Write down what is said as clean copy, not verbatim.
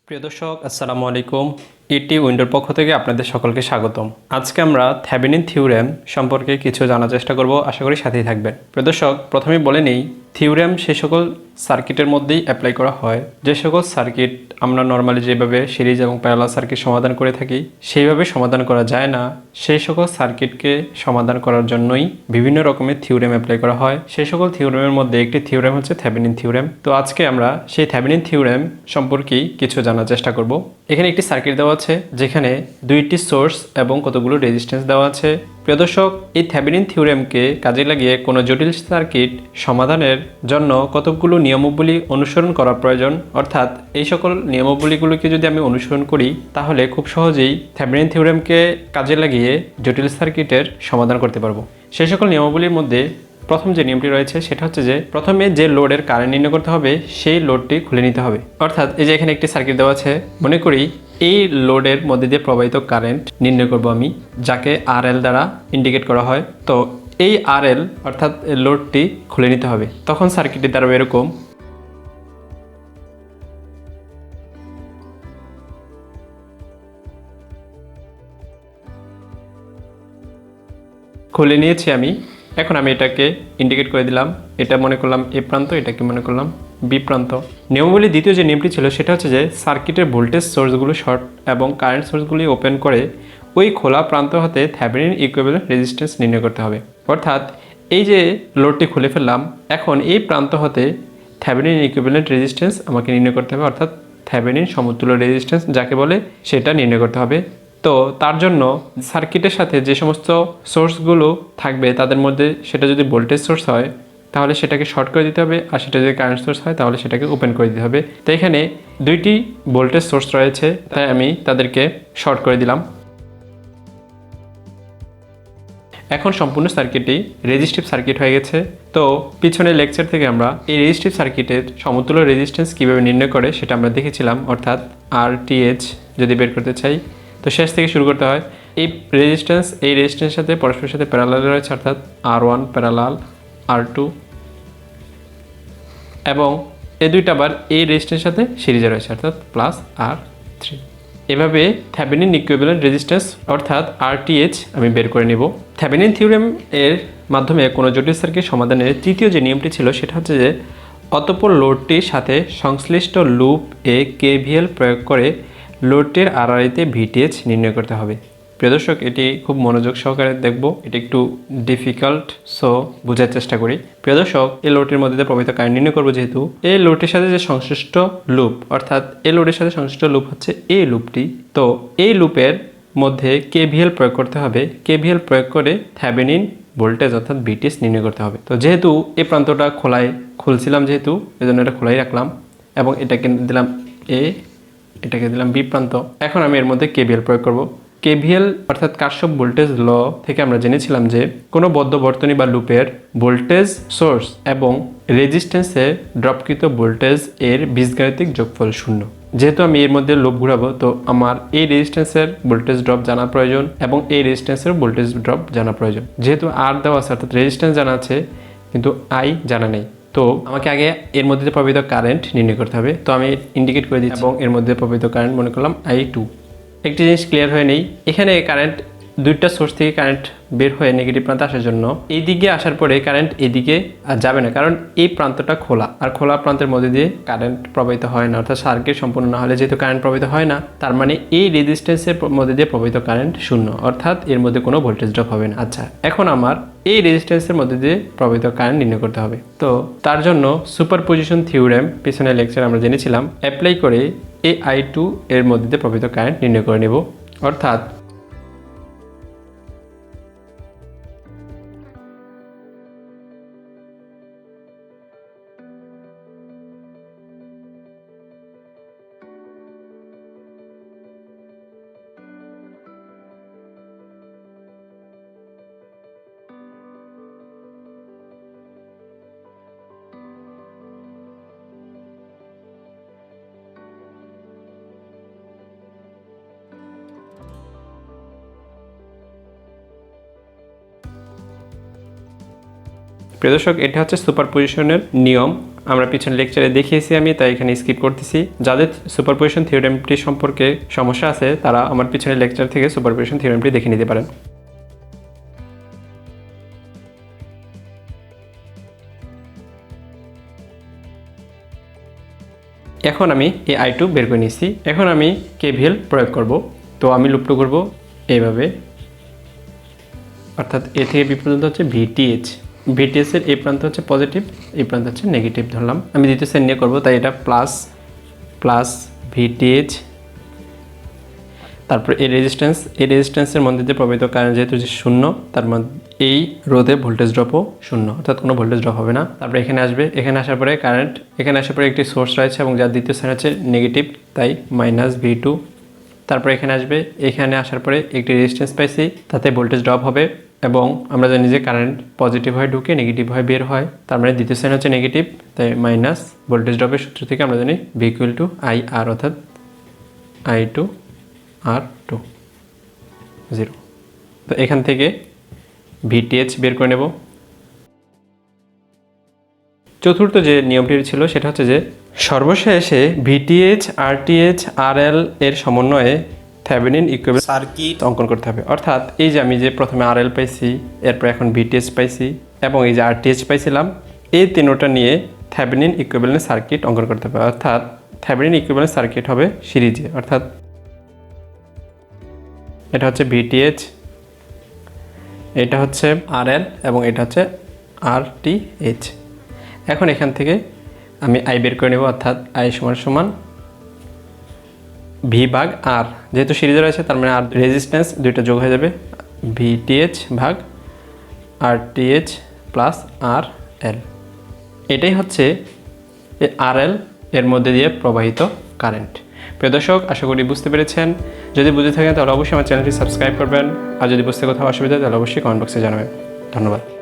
প্রিয় দর্শক, আসসালামু আলাইকুম। ইটি উইন্ডোর পক্ষ থেকে আপনাদের সকলকে স্বাগতম। আজকে আমরা থেভেনিন থিওরেম সম্পর্কে কিছু জানার চেষ্টা করব, আশা করি সাথেই থাকবেন। প্রিয় দর্শক, প্রথমে বলে নেই, থিওরেম সে সকল সার্কিটের মধ্যেই অ্যাপ্লাই করা হয় যে সকল সার্কিট আমরা নর্মালি যেভাবে সিরিজ এবং প্যারালাল সার্কিট সমাধান করে থাকি সেইভাবে সমাধান করা যায় না। সেই সকল সার্কিটকে সমাধান করার জন্যই বিভিন্ন রকমের থিওরেম অ্যাপ্লাই করা হয়। সেই সকল থিওরেমের মধ্যে একটি থিওরেম হচ্ছে থেভেনিন থিওরেম। তো আজকে আমরা সেই থেভেনিন থিওরেম সম্পর্কেই কিছু জানার চেষ্টা করব। এখানে একটি সার্কিট দেওয়া আছে যেখানে দুইটি সোর্স এবং কতগুলো রেজিস্ট্যান্স দেওয়া আছে। প্রিয় দর্শক, এই থেভেনিন থিওরেমকে কাজে লাগিয়ে কোনো জটিল সার্কিট সমাধানের জন্য কতগুলো নিয়মাবলী অনুসরণ করা প্রয়োজন, অর্থাৎ এই সকল নিয়মাবলীগুলোকে যদি আমি অনুসরণ করি তাহলে খুব সহজেই থেভেনিন থিওরেমকে কাজে লাগিয়ে জটিল সার্কিটের সমাধান করতে পারবো। সেই সকল নিয়মাবলীর মধ্যে প্রথম যে নিয়মটি রয়েছে সেটা হচ্ছে যে প্রথমে যে লোডের কারেন্ট নির্ণয় করতে হবে সেই লোডটি খুলে নিতে হবে। অর্থাৎ এই যে এখানে একটি সার্কিট দেওয়া আছে, মনে করি এই লোডের মধ্যে দিয়ে প্রবাহিত কারেন্ট নির্ণয় করব আমি, যাকে RL দ্বারা ইন্ডিকেট করা হয়। তো এই RL অর্থাৎ লোডটি খুলে নিতে হবে। তখন সার্কিটটি দাঁড়াবে এরকম। খুলে নিয়েছি আমি। এখন আমি এটাকে ইন্ডিকেট করে দিলাম। এটা মনে করলাম এ প্রান্ত, এটাকে মনে করলাম বি প্রান্ত। নিয়মাবলী দ্বিতীয় যে নিয়মটি ছিল সেটা হচ্ছে যে সার্কিটের ভোল্টেজ সোর্সগুলো শর্ট এবং কারেন্ট সোর্সগুলি ওপেন করে ওই খোলা প্রান্ত হতে থেভেনিন ইকুইভ্যালেন্ট রেজিস্ট্যান্স নির্ণয় করতে হবে। অর্থাৎ এই যে লোডটি খুলে ফেললাম, এখন এই প্রান্ত হতে থেভেনিন ইকুইভ্যালেন্ট রেজিস্ট্যান্স আমাকে নির্ণয় করতে হবে, অর্থাৎ থেভেনিন সমতুল্য রেজিস্ট্যান্স যাকে বলে সেটা নির্ণয় করতে হবে। তো তার জন্য সার্কিটের সাথে যে সমস্ত সোর্সগুলো থাকবে তাদের মধ্যে সেটা যদি ভোল্টেজ সোর্স হয় তাহলে সেটাকে শর্ট করে দিতে হবে, আর সেটা যদি কারেন্ট সোর্স হয় তাহলে সেটাকে ওপেন করে দিতে হবে। তো এখানে দুইটি ভোল্টেজ সোর্স রয়েছে, তাই আমি তাদেরকে শর্ট করে দিলাম। এখন সম্পূর্ণ সার্কিটটি রেজিস্টিভ সার্কিট হয়ে গেছে। তো পিছনের লেকচার থেকে আমরা এই রেজিস্টিভ সার্কিটের সমতুল্য রেজিস্ট্যান্স কীভাবে নির্ণয় করে সেটা আমরা দেখেছিলাম, অর্থাৎ RTH যদি বের করতে চাই তো শেষ থেকে শুরু করতে হয়। এই রেজিস্ট্যান্সের সাথে পরস্পরের সাথে প্যারালাল রয়েছে, অর্থাৎ R1 প্যারালাল R2, এবং এই দুইটা আবার এই রেজিস্ট্যান্সের সাথে সিরিজে রয়েছে, অর্থাৎ প্লাস R3। এভাবে থেভেনিন ইকুইভ্যালেন্ট রেজিস্ট্যান্স অর্থাৎ RTH আমি বের করে নিব। থেভেনিন থিওরেম এর মাধ্যমে কোনো জটিল সার্কিট সমাধানের তৃতীয় যে নিয়মটি ছিল সেটা হচ্ছে যে অতঃপর লোডটির সাথে সংশ্লিষ্ট লুপ এ KVL প্রয়োগ করে লোডটির আড়াআড়িতে VTH নির্ণয় করতে হবে। প্রিয় দর্শক, এটি খুব মনোযোগ সহকারে দেখব, এটি একটু ডিফিকাল্ট, সো বোঝার চেষ্টা করি। প্রিয় দর্শক, এই লোডটির মধ্যে দিয়ে প্রবাহিত কারেন্ট নির্ণয় করবো, যেহেতু এই লোডটির সাথে যে সংশ্লিষ্ট লুপ, অর্থাৎ এই লোডের সাথে সংশ্লিষ্ট লুপ হচ্ছে এই লুপটি। তো এই লুপের মধ্যে KVL প্রয়োগ করতে হবে। KVL প্রয়োগ করে থেভেনিন ভোল্টেজ অর্থাৎ VTH নির্ণয় করতে হবে। তো যেহেতু এই প্রান্তটা খুলছিলাম, যেহেতু এই জন্য এটা খোলাই রাখলাম, এবং এটাকে দিলাম A, এটাকে দিলাম বি প্রান্ত। এখন আমি এর মধ্যে KVL প্রয়োগ করব। KVL অর্থাৎ কারশফ ভোল্টেজ ল থেকে আমরা জেনেছিলাম যে কোনো বদ্ধ বর্তনী বা লুপের ভোল্টেজ সোর্স এবং রেজিস্ট্যান্সে ড্রপকৃত ভোল্টেজ এর বীজগাণিতিক যোগফল 0। যেহেতু আমি এর মধ্যে লুপ ঘুরাবো, তো আমার এই রেজিস্ট্যান্সের ভোল্টেজ ড্রপ জানা প্রয়োজন এবং এই রেজিস্ট্যান্সের ভোল্টেজ ড্রপ জানা প্রয়োজন। যেহেতু R দেওয়া আছে অর্থাৎ রেজিস্ট্যান্স জানা আছে কিন্তু I জানা নেই, তো আমাকে আগে এর মধ্যে প্রবাহিত কারেন্ট নির্ণয় করতে হবে। তো আমি ইন্ডিকেট করে দিচ্ছি এবং এর মধ্যে প্রবাহিত কারেন্ট মনে করলাম I2। একটি জিনিস ক্লিয়ার হয়ে নেই, এখানে কারেন্ট দুইটা সোর্স থেকে কারেন্ট বের হয়ে নেগেটিভ প্রান্তে আসার জন্য এই দিকে আসার পরে কারেন্ট এদিকে আর যাবে না, কারণ এই প্রান্তটা খোলা, আর খোলা প্রান্তের মধ্যে দিয়ে কারেন্ট প্রবাহিত হয় না, অর্থাৎ সার্কিট সম্পূর্ণ না হলে যেহেতু কারেন্ট প্রবাহিত হয় না, তার মানে এই রেজিস্ট্যান্সের মধ্যে দিয়ে প্রবাহিত কারেন্ট 0, অর্থাৎ এর মধ্যে কোনো ভোল্টেজ ড্রপ হবে না। আচ্ছা, এখন আমার এই রেজিস্ট্যান্সের মধ্যে দিয়ে প্রবাহিত কারেন্ট নির্ণয় করতে হবে। তো তার জন্য সুপারপজিশন থিওরেম পিছনের লেকচার আমরা জেনেছিলাম, অ্যাপ্লাই করে এই I2 এর মধ্যে দিয়ে প্রবাহিত কারেন্ট নির্ণয় করে নেব। অর্থাৎ প্রিয় দর্শক, এটা হচ্ছে সুপারপজিশনের নিয়ম। আমরা পিছনে লেকচারে দেখিয়েছি আমি, তাই এখানে স্কিপ করতেছি। যাদের সুপারপজিশন থিওরেমটি সম্পর্কে সমস্যা আছে তারা আমার পিছনে লেকচার থেকে সুপারপজিশন থিওরেমটি দেখে নিতে পারেন। এখন আমি এই I2 বের করে নিয়েছি। এখন আমি KVL প্রয়োগ করব। তো আমি লুপ টু করব এইভাবে, অর্থাৎ এ থেকে বি পর্যন্ত হচ্ছে VTH। VTH এর এই প্রান্ত হচ্ছে পজিটিভ, এই প্রান্ত হচ্ছে নেগেটিভ ধরলাম। আমি দ্বিতীয় শ্রেণী নিয়ে করবো, তাই এটা প্লাস প্লাস VTH। তারপর এই রেজিস্ট্যান্সের মধ্যে দিয়ে প্রবাহিত কারেন্ট যেহেতু যে শূন্য, তার মধ্যে এই রোধে ভোল্টেজ ড্রপও শূন্য, অর্থাৎ কোনো ভোল্টেজ ড্রপ হবে না। তারপরে এখানে আসবে, এখানে আসার পরে কারেন্ট, এখানে আসার পরে একটি সোর্স রয়েছে এবং যার দ্বিতীয় স্থান হচ্ছে নেগেটিভ, তাই -V2। তারপরে এখানে আসবে, এখানে আসার পরে একটি রেজিস্ট্যান্স পাইছি, তাতে ভোল্টেজ ড্রপ হবে এবং আমরা জানি যে কারেন্ট পজিটিভ হয় ঢুকে নেগেটিভ হয় বের হয়, তার মানে দ্বিতীয় সাইন হচ্ছে নেগেটিভ, তাই মাইনাস ভোল্টেজ ড্রপের সূত্র থেকে আমরা জানি V = IR, অর্থাৎ I2 R2 0। তো এখান থেকে VTH বের করে নেব। চতুর্থ যে নিয়মটি ছিল সেটা হচ্ছে যে সর্বশেষে VTH, RTH, RL এর সমন্বয়ে থেভেনিন ইকুইভ্যালেন্ট সার্কিট অঙ্কন করতে হবে। অর্থাৎ এই যে আমি যে প্রথমে RL পাইছি, এরপর এখন VTH পাইছি এবং এই যে RTH পাইছিলাম, এই তিনটা নিয়ে থেভেনিন ইকুইভ্যালেন্ট সার্কিট অঙ্কন করতে হবে। অর্থাৎ থেভেনিন ইকুইভ্যালেন্ট সার্কিট হবে সিরিজে, অর্থাৎ এটা হচ্ছে VTH, এটা হচ্ছে RL এবং এটা হচ্ছে RTH। এখন এখান থেকে আমি I বের করে নেব, অর্থাৎ I = V/R। যেহেতু সিরিজে রয়েছে তার মানে আর রেজিস্ট্যান্স দুইটা যোগ হয়ে যাবে, VTH ভাগ RTH প্লাস RL। এটাই হচ্ছে RL এর মধ্যে দিয়ে প্রবাহিত কারেন্ট। প্রিয় দর্শক, আশা করি বুঝতে পেরেছেন। যদি বুঝে থাকেন তাহলে অবশ্যই আমার চ্যানেলটি সাবস্ক্রাইব করবেন, আর যদি বুঝতে কোথাও অসুবিধা তাহলে অবশ্যই কমেন্ট বক্সে জানাবেন। ধন্যবাদ।